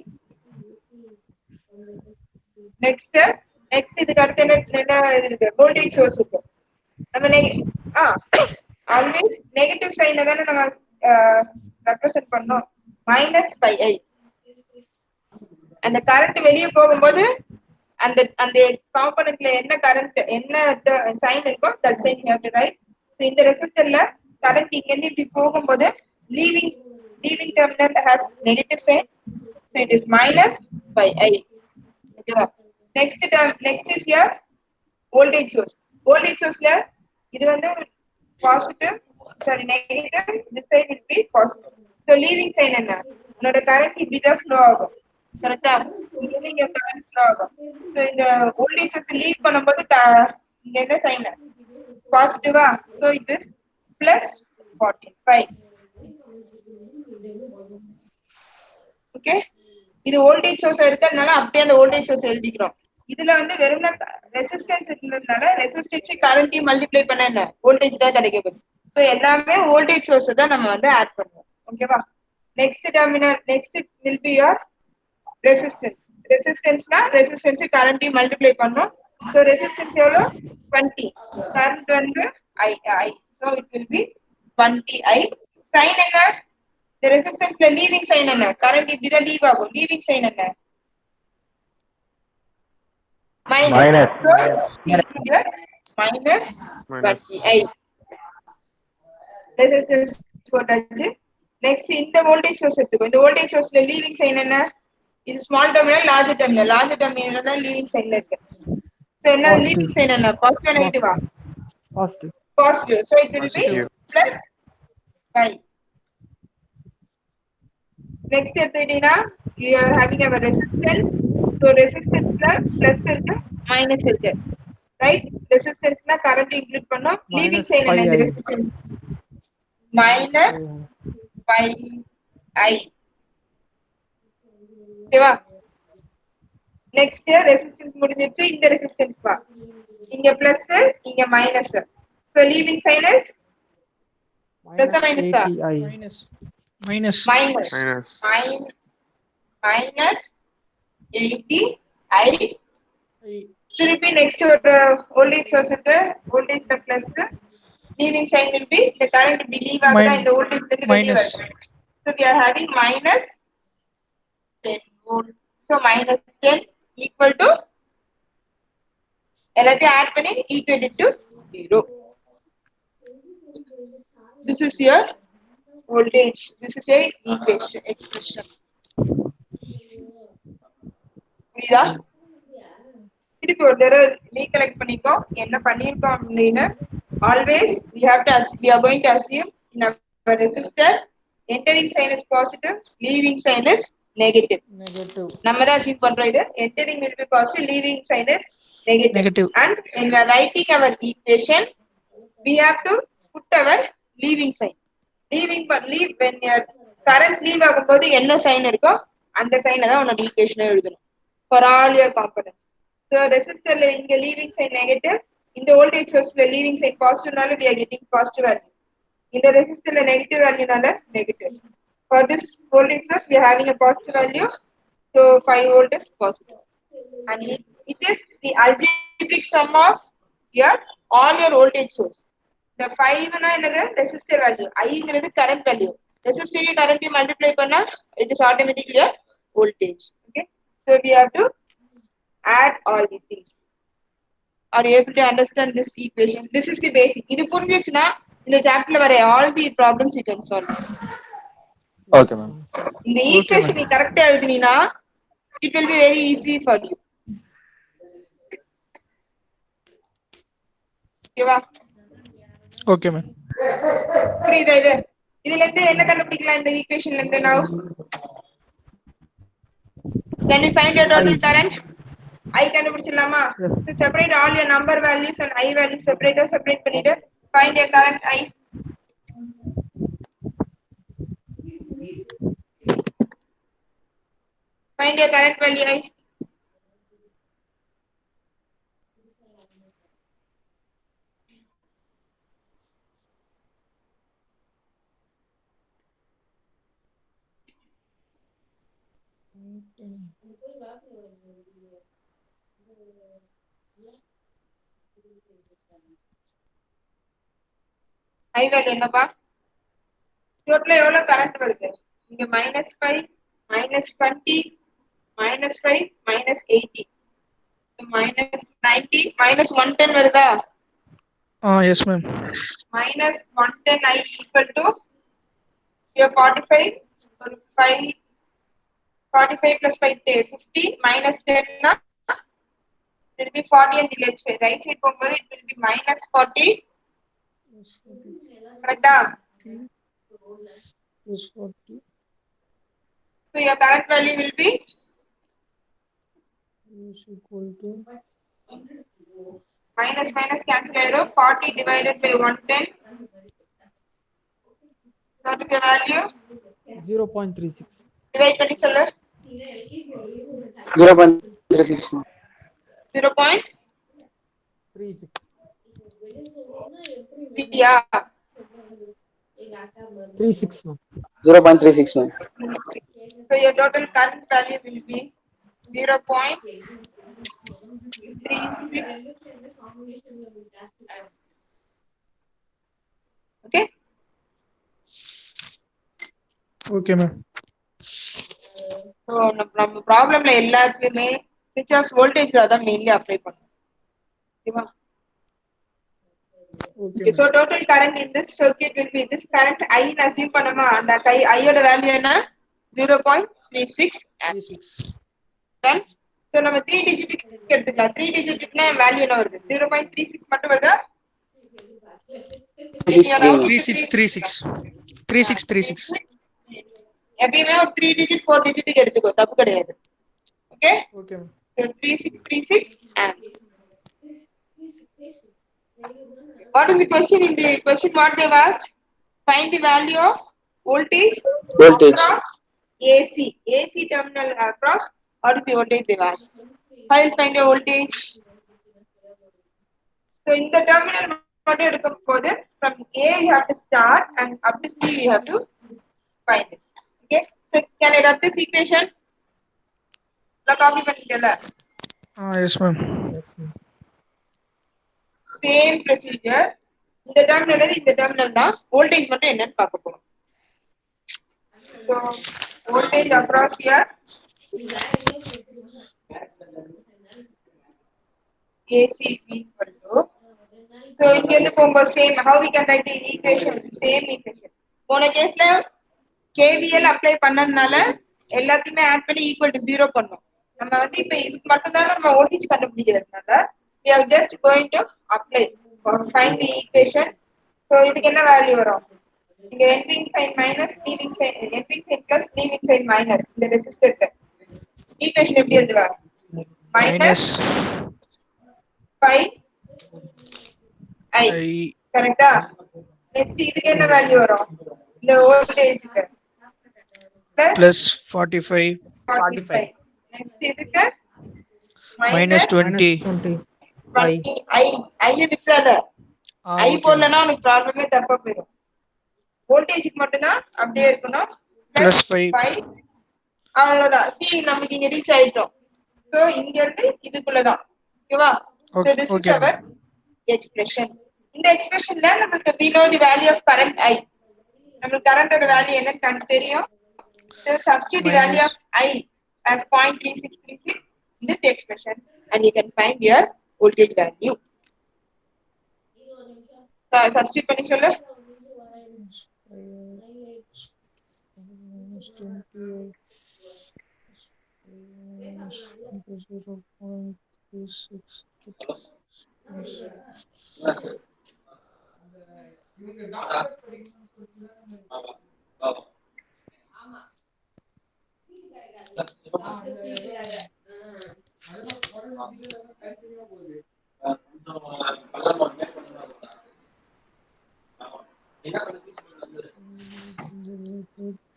S1: next இதுக்கு அடுத்து என்ன இருக்கு? வோல்டேஜ் சோர்ஸ் இருக்கு. நம்ம ஆல்வேஸ் நெகட்டிவ் சைன்ல தானே நம்ம ரெப்ரசன்ட் பண்ணோம். -5I. அந்த கரண்ட் வெளியே போகும்போது அந்த அந்த காம்பனன்ட்ல என்ன கரண்ட் என்ன சைன் இருக்கோ that sign you have to write. இந்த ரெசிஸ்டர்ல கரண்ட் இங்க இருந்து இப்படி போகும்போது leaving terminal has negative sign. so it is -5I. ஓகேவா? next is your voltage source. voltage sourceல இது வந்து positive negative, this side will be positive. so leaving sign என்ன? உன்னோட கரண்ட் இப்படி தான் ஃப்ளோ ஆகும். கரெக்ட்டா? இங்க கரண்ட் ஃப்ளோ ஆகும். so இந்த voltage source லீவ் பண்ணும்போது இங்க என்ன சைன்? பாசிட்டிவா? so it is +45. ஓகே, இது வோல்டேஜ் சோர்ஸ் இருக்கிறதுனால அப்படியே அந்த வோல்டேஜ் சோர்ஸ் எழுதிக்கிறோம். இதுல வந்து வெறும் ரெசிஸ்டன்ஸ் இருந்ததுனால ரெசிஸ்டன்ஸ் கரண்டையும் மல்டிப்ளை பண்ண என்ன வோல்டேஜ் தான் கிடைக்கும். ஸோ எல்லாமே வோல்டேஜ் சோர்ஸ் தான் நம்ம வந்து ஆட் பண்ணுவோம். ஓகேவா? Next terminal next will be your resistance. ரெசிஸ்டன்ஸ்னா ரெசிஸ்டன்ஸ் கரண்டையும் மல்டிப்ளை பண்ணோம். So resistance எவ்வளோ 20, current வந்து I, so it will be 20I. Sign என்ன? The resistance ல leaving sign என்ன? Current இப்படிதான் leave ஆகும். Leaving sign என்ன?
S2: Minus.
S1: So here minus 20I. Resistance போட்டாச்சு. Next இந்த voltage source எடுத்துக்கோ. இந்த voltage source ல leaving sign என்ன? இது small terminal, large terminal. Large terminal தான் leaving sign ல இருக்கு. So என்ன leaving sign என்ன? Positive negative ah?
S3: Positive.
S1: Positive. So it will be plus 5. Next எடுத்துக்கிட்டீங்கன்னா you are having a resistance. So resistance ல plus இருக்கு, minus இருக்கு. Right? Resistance ல current include பண்ணோம். Leaving sign என்ன இந்த resistance? Minus 5I. ஓகேவா? Next resistance முடிஞ்சிருச்சு. இந்த resistance பா. இங்க plus, இங்க minus. So leaving sign is plus or minus ah?
S6: Minus.
S1: Minus 80I. திருப்பி next ஒரு voltage source இருக்கு. voltage ல plus, leaving sign will be the current will be leave ஆகுதா இந்த voltage இருந்து வெளியே
S6: minus.
S1: வரும். So we are having minus 10 volt. So minus 10 equal to எல்லாத்தையும் add பண்ணி equated to 0. This is your voltage. This is a equation expression. புரியுதா? திருப்பி ஒரு தடவை ரீகலெக்ட் பண்ணிக்கோ என்ன பண்ணிருக்கோம் அப்படின்னு. Always we are going to assume in our resistor entering sign is positive, leaving sign is negative. நம்ம தான் assume பண்றோம் இது. Entering will be positive, leaving sign is negative. And when we are writing our equation, we have to put our leaving sign. Leave when your current leave ஆகும்போது என்ன sign இருக்கோ அந்த சைனை தான் உன்னோட ஈக்குவேஷனை எழுதணும் for all your components. So resistorல இங்க leaving sign negative, இந்த voltage sourceல leaving sign positiveனால we are getting positive value. இந்த resistorல negative valueனால negative. For this voltage source we are having a positive value, so 5 volt is positive. And it is the algebraic sum of your all your voltage source. The 5 na என்னது resistor value, I ங்கிறது current value. Resistor current multiply பண்ணா it is automatically a voltage. Okay, so we have to add all these things. Are you able to understand this equation? This is the basic. இது புரிஞ்சிச்சுனா இந்த சாப்டர்ல வர all the problems you can solve.
S2: Okay, ma'am.
S1: இந்த equation நீ கரெக்ட்டா எழுதினா it will be very easy for you. ஓகேவா?
S6: Okay, ma'am.
S1: புரியுதா இது? இதுல இருந்து என்ன கண்டுபிடிக்கலாம் இந்த ஈக்குவேஷன்ல இருந்து now? Can we find your total current? I கண்டுபிடிச்சிடலாமா? So separate all your number values and I values separate பண்ணிட்டு find your current I. Find your current value I. I value என்னப்பா? டோட்டலா எவ்வளவு கரண்ட் வருது? இங்க -5, -20, -5, -80. So -90, -110 வருதா?
S6: Yes, ma'am.
S1: -110 I equal to your 45 or 5, 45 plus 5 50 minus 10 na it will be 40 on the left side. Right side போகும்போது it will be -40. Correct? So your current value will be
S3: is equal to
S1: minus cancel ஆயிரும். 40 divided by 110. What is the value?
S3: 0.36.
S1: Divide பண்ணி சொல்லு.
S5: 0.36.
S3: 36.
S1: Yeah.
S3: 36 no.
S5: 0.36, ma'am.
S1: So your total current value will be 0.36. Okay.
S3: Okay ma'am.
S1: So நம்ம ப்ராப்ளம்ல எல்லாத்துலயுமே Kirchhoff's voltage law தான் mainly apply பண்ணும். ஓகேவா?
S3: Okay.
S1: So total current in this circuit will be this current I ன்னு assume பண்ணமா அந்த I யோட value என்ன 0.36 amps. Then so நம்ம 3 டிஜிட் எடுத்துக்கலாம். 3 டிஜிட்னா வேல்யூ என்ன வருது? 0.36 மட்டும் வருதா?
S6: 3636
S1: எப்பயுமே ஒரு 3 டிஜிட் 4 டிஜிட்டுக்கு எடுத்துக்கோ, தப்பு கிடையாது. Okay
S3: okay ma'am.
S1: so 3636 amps. What is the question in the question? What they've asked? Find the value of voltage across AC terminal across. What is the voltage they've asked? How will find your voltage? So in the terminal மட்டும் எடுக்கும் போது from A you have to start and up to C you have to find it. Okay, so can I write this equation? La copy பண்ணிட்டல.
S6: Yes ma'am.
S1: Same procedure. இந்த terminal தான் voltage மட்டும் என்னன்னு பார்க்க போறோம். So voltage across here AC is equal to, so இங்க இருந்து போகும்போது same, how we can write the equation? Same equation. போன கேஸ்ல KVL அப்ளை பண்ணனால எல்லாத்தையுமே ஆட் பண்ணி ஈக்குவல் டு 0 பண்ணோம். நம்ம வந்து இப்ப இதுக்கு மட்டும் தான் நம்ம voltage கண்டுபிடிக்கிறதுனால we are just going to apply find the equation. So இதுக்கு என்ன வேல்யூ வரும்? இங்க entering sign minus leaving sign, entering sign plus leaving sign minus. இந்த ரெசிஸ்டருக்கு ஈக்குவேஷன் எப்படி எழுதுவா? minus 5 I. கரெக்ட்டா? நெக்ஸ்ட் இதுக்கு என்ன வேல்யூ வரும்? இந்த வோல்டேஜ்க்கு
S6: plus 45
S1: நெக்ஸ்ட் இதுக்கு
S6: minus 20
S1: I விட்டுறாத. I போடலனா உங்களுக்கு ப்ராப்ளமே தப்பா போயிடும். வோல்டேஜ்க்கு மட்டும் தான் அப்படியே இருக்கணும்.
S6: plus 5
S1: அவ்வளவுதான். See நமக்கு இங்க ரீச் ஆயிட்டோம். சோ இங்க இருந்து இதுக்குள்ள தான். ஓகேவா? So this is our expression. இந்த எக்ஸ்பிரஷன்ல நமக்கு we know the value of current I. நமக்கு கரண்டோட வேல்யூ என்னன்னு தெரியும். So substitute the value of I as 0.3636 in this expression and you can find your voltage value. Substitute பண்ணி சொல்லு.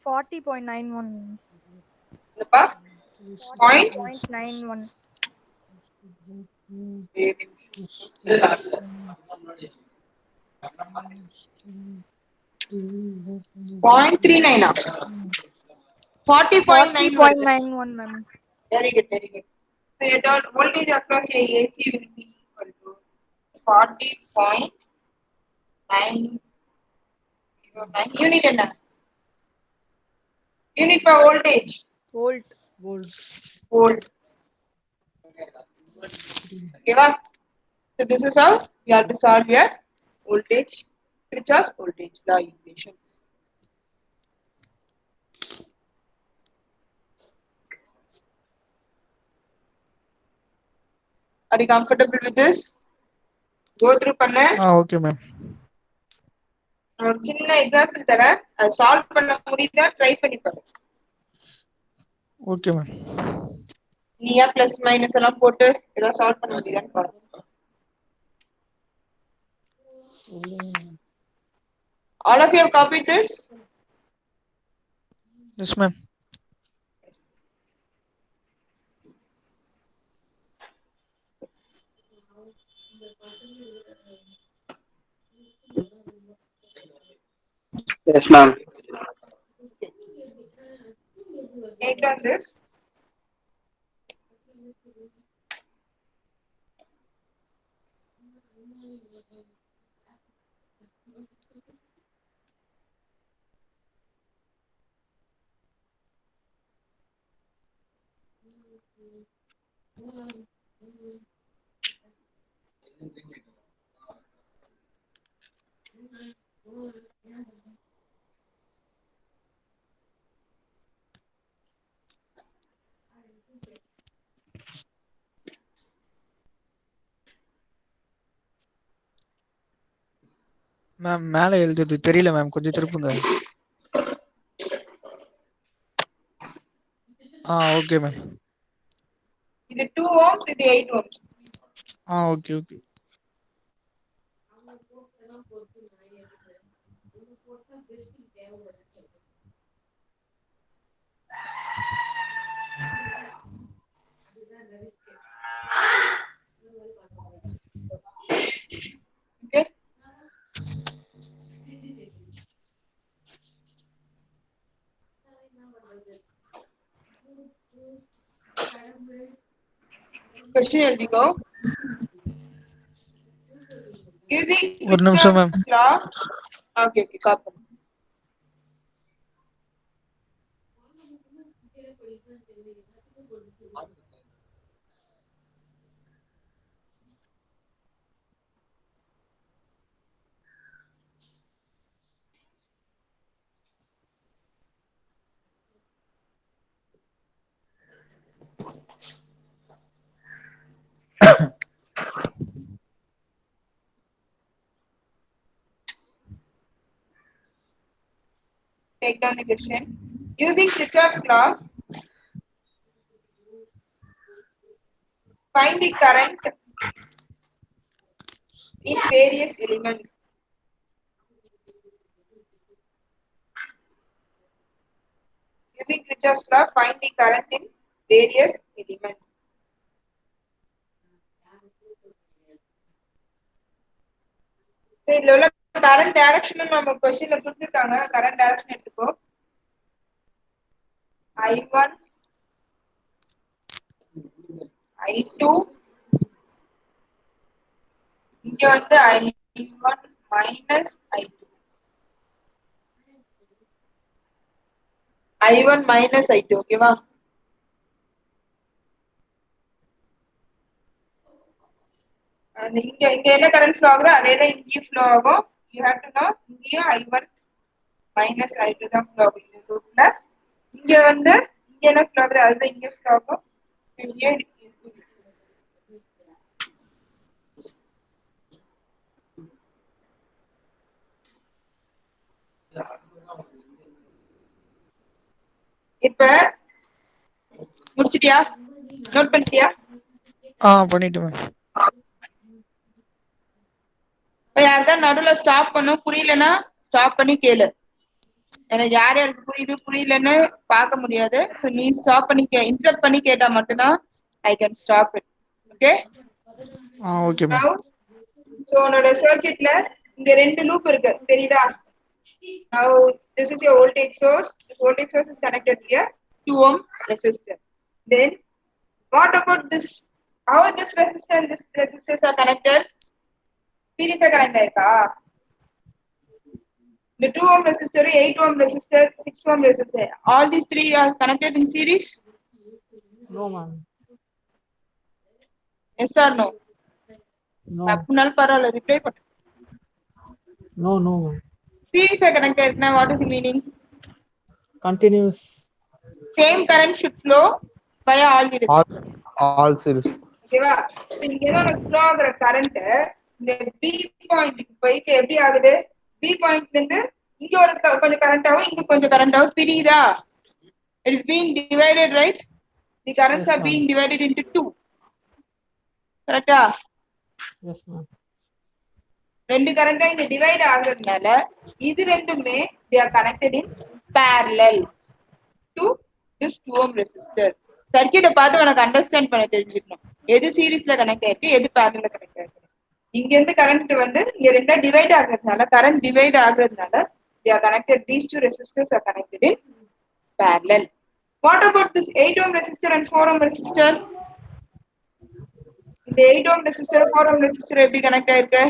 S7: $40.91.
S1: என்னப்பா?
S7: 0.91.
S1: 0.39
S7: 40.91 ma'am.
S1: Very good. So your total voltage across your AC will be equal to 40.909 unit என்ன? Unit for voltage.
S7: Volt.
S1: Okay va? So this is how you have to solve your voltage, Kirchhoff's voltage law equations. Are you comfortable with this? Go through பண்ண.
S6: okay ma'am.
S1: ஒரு சின்ன example தரேன், அது solve பண்ண முடியுதா try பண்ணி பாரு.
S6: Okay ma'am.
S1: நீயா பிளஸ் மைனஸ் எல்லாம் போட்டு ஏதோ சால்வ் பண்ண முடியுதான்னு பாரு. All of you have copied this?
S6: Yes ma'am.
S5: Yes ma'am.
S1: Take on this.
S6: Ma'am மேல எழுதுது தெரியல மேம், கொஞ்சம் திருப்புங்க. Okay ma'am.
S1: இது 2 ohms, இது 8 ohms.
S6: Okay okay.
S1: Okay. Question எழுதிக்கோ. Using
S6: ஒரு நிமிஷம் ma'am.
S1: Kirchhoff's law. Okay, copy. Take down the question. Using Kirchhoff's law, find the current in various elements. Using Kirchhoff's law, find the current in various elements. இதுல உள்ள current direction நம்ம क्वेश्चनல கொடுத்திருக்காங்க. current direction எடுத்துக்கோ. I1, I2, இங்க வந்து I1 minus I2. I1 minus I2, ஓகேவா? இங்க என்ன கரண்ட் ஃப்ளோ ஆகுதோ அதே தான் இங்கேயும் ஃப்ளோ ஆகும். யூ ஹேவ் டு நோ இங்கேயும் I1 minus I2 தான் ஃப்ளோ ஆகும் இந்த லூப்ல. இங்க வந்து இங்க என்ன ஃப்ளோ ஆகுது அதுதான் இங்க ஃப்ளோ ஆகும். இங்கே இப்ப முடிச்சிட்டியா? நோட் பண்ணிட்டியா?
S6: பண்ணிட்டு மேம்.
S1: யாருதான் நடுவுல ஸ்டாப் பண்ணும் புரியலன்னா ஸ்டாப் பண்ணி கேளு. எனக்கு யார் யாருக்கு புரியலன்னு பார்க்க முடியாது. ஸோ நீ ஸ்டாப் பண்ணி இன்டரப்ட் பண்ணி கேட்டா மட்டும்தான் I can stop it. Okay
S6: okay ma'am.
S1: So உன்னோட சர்க்யூட்ல இங்க 2 லூப் இருக்கு தெரியுதா? Now this is your voltage source. This voltage source is connected to a 2 ohm resistor. Then what about this? How this resistor and this resistors are connected? Series connect ஆயிருக்கா? The 2 ohm resistor, 8 ohm resistor, 6 ohm resistor, all these 3 are connected in series?
S3: No, ma'am.
S1: Yes or no?
S3: No.
S1: Appunal parala reply pannu.
S3: No, ma'am.
S1: Series are connected. Now what is the meaning?
S3: Continuous.
S1: Same current should flow via all the resistors.
S4: All series.
S1: Okay va? So இங்க ஏதோ flow ஆகுற current இந்த B பாயிண்ட்க்கு போயிட்டு எப்படி ஆகுது? B பாயிண்ட்ல இருந்து இங்க ஒரு கொஞ்சம் கரண்ட் ஆகும் இங்க கொஞ்சம் கரண்ட் ஆகும் பிரியுதா? It is being divided, right? The currents are being divided into 2. Correct?
S3: Yes, ma'am.
S1: ரெண்டு கரண்டா இங்க டிவைட் ஆகுறதுனால இது ரெண்டுமே they are connected in parallel to this 2 ohm resistor. சர்க்யூட்டை பார்த்து உனக்கு அண்டர்ஸ்டாண்ட் பண்ண தெரிஞ்சுக்கணும். எது சீரிஸ்ல கனெக்ட் ஆயிருக்கு எது பேரலல்ல கனெக்ட் ஆயிருக்கு. இங்க இருந்து கரண்ட் வந்து இங்க ரெண்டா டிவைட் ஆகுறதுனால கரண்ட் டிவைட் ஆகுறதுனால they are connected, these two resistors are connected in parallel. What about this 8 ohm resistor and 4 ohm resistor? இந்த 8 ohm resistor 4 ohm resistor எப்படி கனெக்ட் ஆயிருக்கு?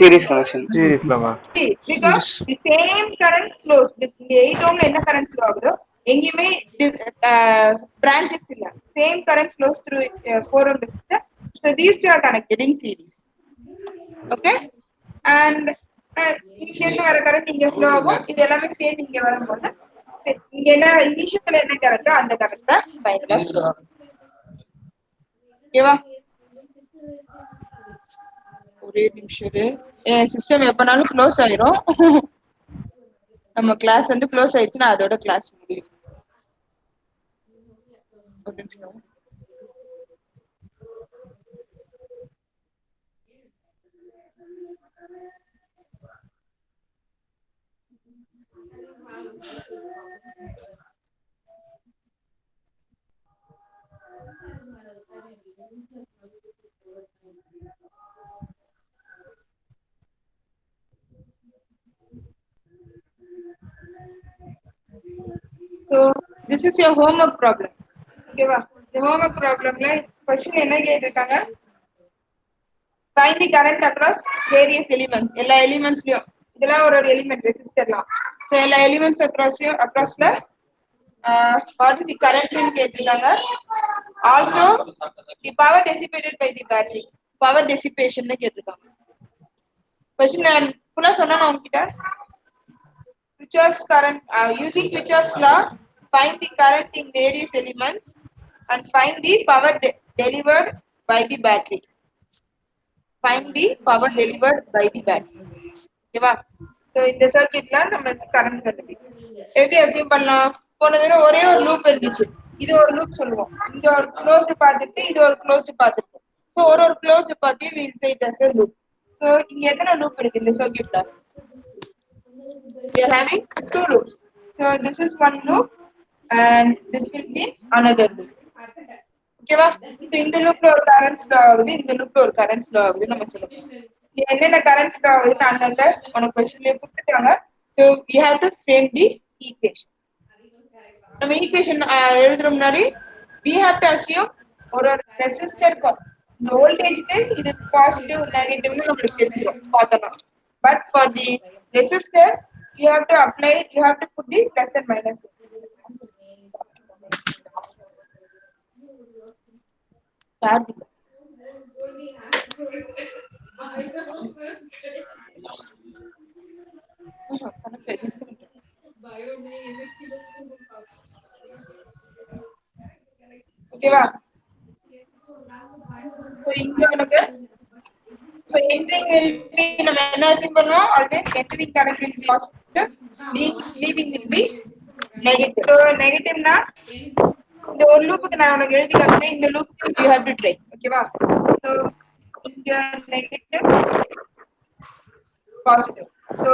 S5: Series connection.
S2: Series lama.
S1: See, because the same current flows. This 8 ohm என்ன current flow ஆகுதோ எங்கேயுமே branches இல்ல same current flows through 4 ohm resistor. So these two are connected in series. Okay, and இங்க இருந்து வர current இங்க flow ஆகும். இது எல்லாமே சேர்ந்து இங்க வரும்போது இங்க என்ன இனிஷியல் என்ன கரண்டோ அந்த கரண்ட் தான் ஃபைனலா ஃப்ளோ ஆகும். ஓகேவா? ஒரே நிமிஷம், என் சிஸ்டம் எப்பனாலும் க்ளோஸ் ஆயிரும். நம்ம கிளாஸ் வந்து க்ளோஸ் ஆயிடுச்சுன்னா அதோட கிளாஸ் முடியும். ஒரு நிமிஷம். So this is your homework problem. ஓகேவா? இந்த homework problemல क्वेश्चन என்ன கேட்டிருக்காங்க? Find the current across various elements. எல்லா எலிமெண்ட்ஸ்லயும் இதெல்லாம் ஒரு எலிமெண்ட் ரெசிஸ்டர்லாம். சோ எல்லா elements அக்ராஸ்ல what is the current ன்னு கேட்டிருக்காங்க. Also the power dissipated by the battery. Power dissipation ன்னு கேட்டிருக்காங்க. क्वेश्चन நான் ஃபுல்லா சொன்னா உங்ககிட்ட Kirchhoff's current using Kirchhoff's law, find the current in various elements and find the power delivered by the battery. Find the power delivered by the battery. ஓகேவா? So இந்த சர்க்யூட்ல நம்ம current கண்டுபிடிக்கணும். எப்படி அசியூம் பண்ணலாம்? போன தடவை ஒரே ஒரு லூப் இருந்துச்சு. இது ஒரு லூப் சொல்லுவோம். இங்க ஒரு க்ளோஸ்ட் பார்த்துட்டு இது ஒரு க்ளோஸ்ட் பார்த்துட்டு. சோ ஒரு க்ளோஸ்ட் பார்த்து we will say it as a loop. So இங்க எத்தனை லூப் இருக்கு இந்த சர்க்யூட்ல? We are having two loops. So this is one loop and this will be another loop. Okay va? So இந்த loopல ஒரு current flow ஆகுது, இந்த loopல ஒரு current flow ஆகுது நம்ம சொல்லுவோம். என்னென்ன current flow ஆகுதுன்னு அங்கங்க உனக்கு क्वेश्चன்லயே கொடுத்துட்டாங்க. So we have to frame the equation. நம்ம ஈக்குவேஷன் எழுதுற முன்னாடி we have to assume ஒரு ரெசிஸ்டர் இந்த வோல்டேஜ்க்கு இது பாசிட்டிவ் நெகட்டிவ்னு நமக்கு தெரியும் பார்த்தோம். But for the resistor you have to put the plus and minus. Charge. Okay va? So இங்க நமக்கு so entering will be நம்ம என்ன அசியூம் பண்ணுவோம், always entering current will be positive, leaving will be negative. So negative னா இந்த ஒரு லூப்புக்கு நான் உங்களுக்கு எழுதி காட்டுறேன். இந்த லூப்புக்கு you have to try. ஓகேவா? So இங்க negative positive. So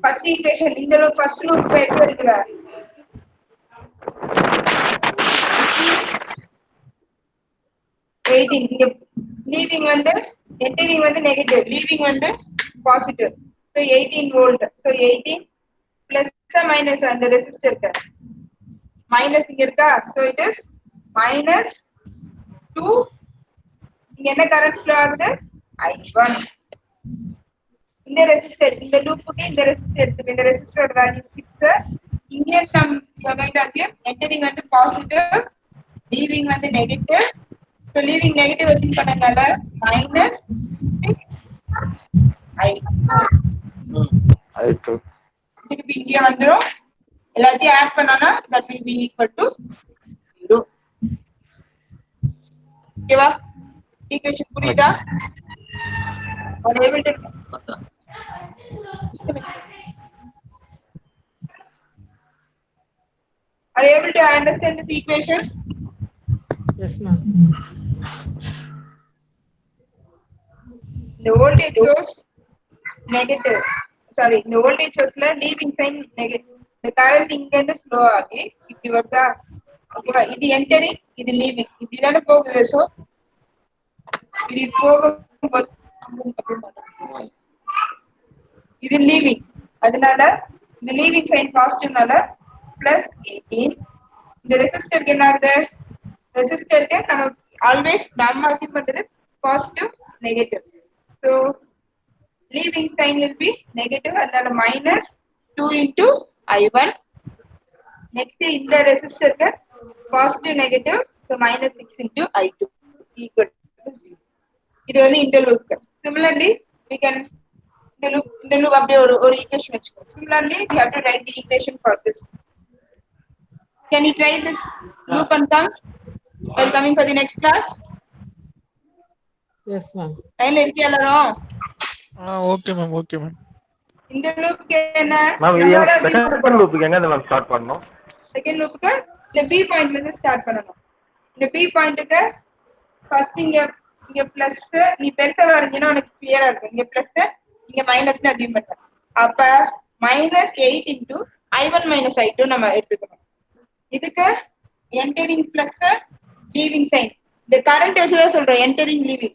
S1: first equation இந்த லூப் first லூப் எப்படி இருக்குல 18 இங்க leaving வந்து entering வந்து negative, leaving வந்து positive. So 18 volt. So 18 plus or minus அந்த ரெசிஸ்டருக்கு மைனஸ் இங்க இருக்கா. So it is minus 2. இங்க என்ன கரண்ட் ஃப்ளோ ஆகுது? I1. இந்த ரெசிஸ்டர் இந்த லூப்புக்கு இந்த ரெசிஸ்டர் எடுத்துக்கு. இந்த ரெசிஸ்டரோட வேல்யூ 6. இங்க நம்ம going to assume entering வந்து positive, leaving வந்து negative. So leaving negative assume பண்ணதால minus 6 I2. திருப்பி இங்க வந்துரும். எல்லாத்தையும் ஆட் பண்ணானா that will be equal to 0. ஓகேவா? ஈக்குவேஷன் புரியுதா? Are you able to understand this equation?
S3: Yes ma'am.
S1: The voltage source negative. Sorry, the voltage source la leaving sign negative. The current இங்க இருந்து flow ஆகி இப்படி வருதா? ஓகேவா? இது entering, இது leaving. இப்படி தான போகுது. சோ இது போகும்போது இது leaving. அதனால இந்த leaving sign பாசிட்டிவ்னால plus 18. இந்த ரெசிஸ்டருக்கு என்ன ஆகுது? ரெசிஸ்டருக்கு நம்ம ஆல்வேஸ் நம்ம அசியூம் பண்றது positive negative. So leaving sign will be negative, அதனால minus 2 into I1. Next இந்த ரெசிஸ்டருக்கு positive negative So minus 6 into I2 equal to 0. இது வந்து இந்த லூப். Similarly, we can இந்த லூப் அப்படியே ஒரு equation வச்சுக்கோ. Similarly, we have to write the equation for this. Can you try this loop and come while coming for the next class?
S3: Yes, ma'am.
S1: லைன்ல இருக்கியா எல்லாரும்?
S6: Okay ma'am okay ma'am.
S1: இந்த லூப்க்கு என்ன?
S2: Ma'am இது second லூப்புக்கு எங்க ma'am start பண்ணனும்?
S1: Second லூப்க்கு இந்த B பாயிண்ட்ல இருந்து ஸ்டார்ட் பண்ணனும். இந்த B பாயிண்ட்க்கு ஃபர்ஸ்ட் இங்க பிளஸ் நீ பெருசா வரைஞ்சினா உனக்கு கிளியரா இருக்கும். இங்க பிளஸ் இங்க மைனஸ்னு அசியூம் பண்ண. அப்ப -8 into I1 minus I2 நம்ம எடுத்துக்கணும். இதுக்கு entering plus leaving sign. இந்த கரண்ட் வச்சு தான் சொல்றோம் entering leaving.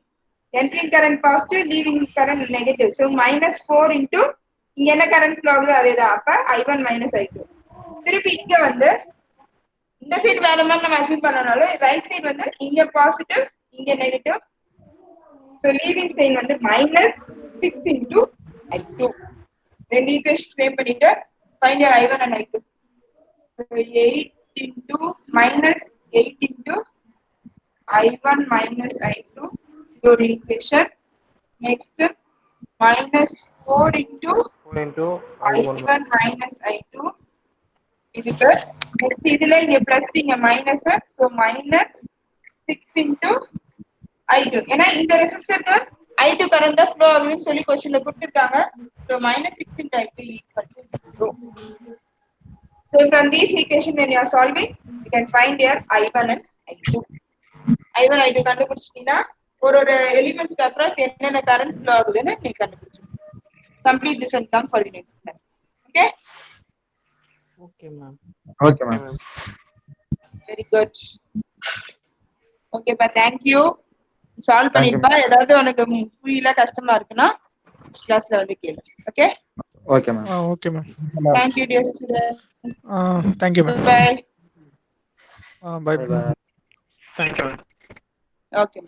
S1: Entering current positive, leaving current negative. So -4 into இங்க என்ன கரண்ட் ஃப்ளோ ஆகுது அதேதான். அப்ப I1 minus I2. திருப்பி இங்க வந்து இந்த சைடு வேற மாதிரி நம்ம அசியூம் பண்ணனாலும் ரைட் சைடு வந்து இங்க பாசிட்டிவ் இங்க நெகட்டிவ். So leaving sign வந்து -6 into I2. ரெண்டு ஈக்குவேஷன் ஃப்ரேம் பண்ணிட்டு find your I1 and I2. So 8 into -8 into I1 minus I2 your equation. Next -4 into I1 minus I2 இதுக்கு next இதுல இங்க plus இங்க மைனஸ். So -6 into I2. ஏன்னா இந்த ரெசிஸ்டருக்கு I2 current தான் ஃப்ளோ ஆகுதுன்னு சொல்லி क्वेश्चनல கொடுத்திருக்காங்க. So -6 into I2 equal to 0. So from this equation when you are solving you can find your I1 and I2. I1 I2 கண்டுபிடிச்சிட்டீங்கன்னா ஒரு எலிமெண்ட்ஸ்க்கு அக்ராஸ் என்னென்ன current flow ஆகுதுன்னு நீ கண்டுபிடிச்சிடலாம். Complete this and come for the next class. Okay?
S3: Okay, ma'am.
S4: Okay ma'am.
S1: Very good. Okay, but thank you. Solve பண்ணிருப்பா. ஏதாவது உனக்கு புரியல கஷ்டமா இருக்குன்னா கிளாஸ்ல வந்து கேளு. Okay?
S2: Okay ma'am.
S6: Okay ma'am.
S1: Thank you dear students.
S6: Thank you ma'am.
S1: Bye.
S6: Bye. Thank you ma'am.
S1: Okay.